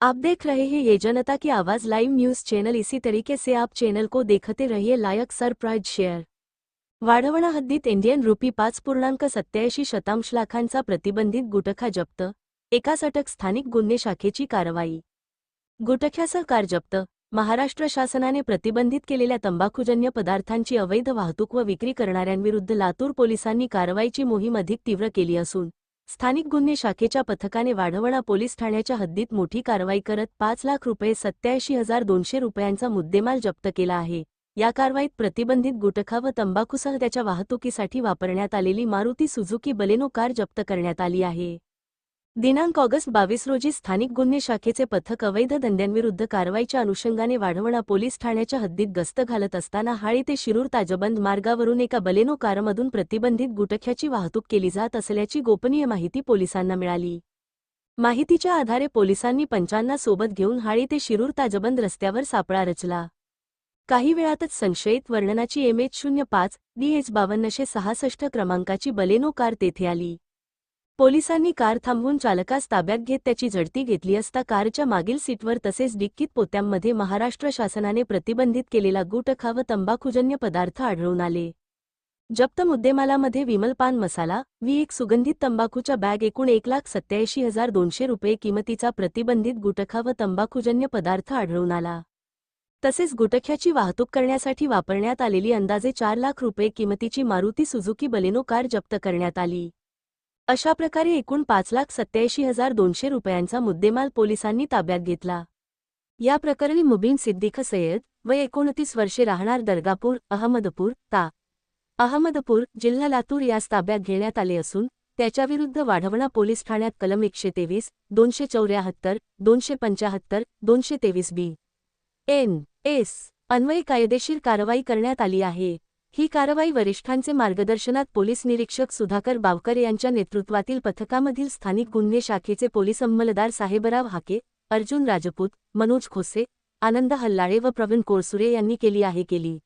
आप देख रहे हैं ये जनता की आवाज लाइव न्यूज चैनल। इसी तरीके से आप चैनल को देखते रहिए। लायक सरप्राइज शेअर। वाढवणा हद्दीत इंडियन रुपी 5.87 लाखांचा प्रतिबंधित गुटखा जप्त। एकास अटक। स्थानिक गुन्हे शाखेची कारवाई। गुटख्यासह कार जप्त। महाराष्ट्र शासनाने प्रतिबंधित केलेल्या तंबाखूजन्य पदार्थांची अवैध वाहतूक व विक्री करणाऱ्यांविरुद्ध लातूर पोलिसांनी कारवाईची मोहीम अधिक तीव्र केली असून स्थानिक गुन्हे शाखेच्या पथकाने वाढवणा पोलीस ठाण्याच्या हद्दीत मोठी कारवाई करत 5,87,200 रुपयांचा मुद्देमाल जप्त केला आहे। या कारवाईत प्रतिबंधित गुटखा व तंबाखूसह त्याच्या वाहतुकीसाठी वापरण्यात आलेली मारुती सुझुकी बलेनो कार जप्त करण्यात आली आहे। दिनांक ऑगस्ट 22 रोजी स्थानिक गुन्हे शाखेचे पथक अवैध धंद्यांविरुद्ध कारवाईच्या अनुषंगाने वाढवणा पोलीस ठाण्याच्या हद्दीत गस्त घालत असताना हाळी ते शिरूर ताजबंद मार्गावरून एका बलेनो कारमधून प्रतिबंधित गुटख्याची वाहतूक केली जात असल्याची गोपनीय माहिती पोलिसांना मिळाली। माहितीच्या आधारे पोलिसांनी पंचांना सोबत घेऊन हाळी ते शिरूर ताजबंद रस्त्यावर सापळा रचला। काही वेळातच संशयित वर्णनाची MH05 DH 5266 क्रमांकाची बलेनो कार तेथे आली। पोलिसांनी कार थांबवून चालकास ताब्यात घेत त्याची झडती घेतली असता कारच्या मागील सीटवर तसेच डिक्कीत पोत्यांमध्ये महाराष्ट्र शासनाने प्रतिबंधित केलेला गुटखा व तंबाखूजन्य पदार्थ आढळून आले। जप्त मुद्देमालामध्ये विमल पान मसाला, एक सुगंधित तंबाखूच्या बॅग एकूण 1,87,200 रुपये किमतीचा प्रतिबंधित गुटखा व तंबाखूजन्य पदार्थ आढळून आला। तसेच गुटख्याची वाहतूक करण्यासाठी वापरण्यात आलेली अंदाजे 4 लाख रुपये किमतीची मारुती सुझुकी बलेनो कार जप्त करण्यात आली। अशा प्रकारे एकूण 5,87,200 रुपयांचा मुद्देमाल पोलिसांनी ताब्यात घेतला। या प्रकरणी मुबीन सिद्दीक सय्यद वय 29 वर्षे राहणार दर्गापूर अहमदपूर ता अहमदपूर जिल्हा लातूर यास ताब्यात घेण्यात आले असून त्याच्याविरुद्ध वाढवणा पोलीस ठाण्यात कलम 123, 274, 275, 223 BNS अन्वये कायदेशीर कारवाई करण्यात आली आहे। ही कारवाई वरिष्ठांचे मार्गदर्शनात पोलीस निरीक्षक सुधाकर बावकर यांच्या नेतृत्वातील पथकामधील स्थानिक गुन्हे शाखेचे पोलीस अंमलदार साहेबराव हाके, अर्जुन राजपूत, मनोज खोसे, आनंद हल्लाळे व प्रवीण कोळसुरे यांनी केली आहे।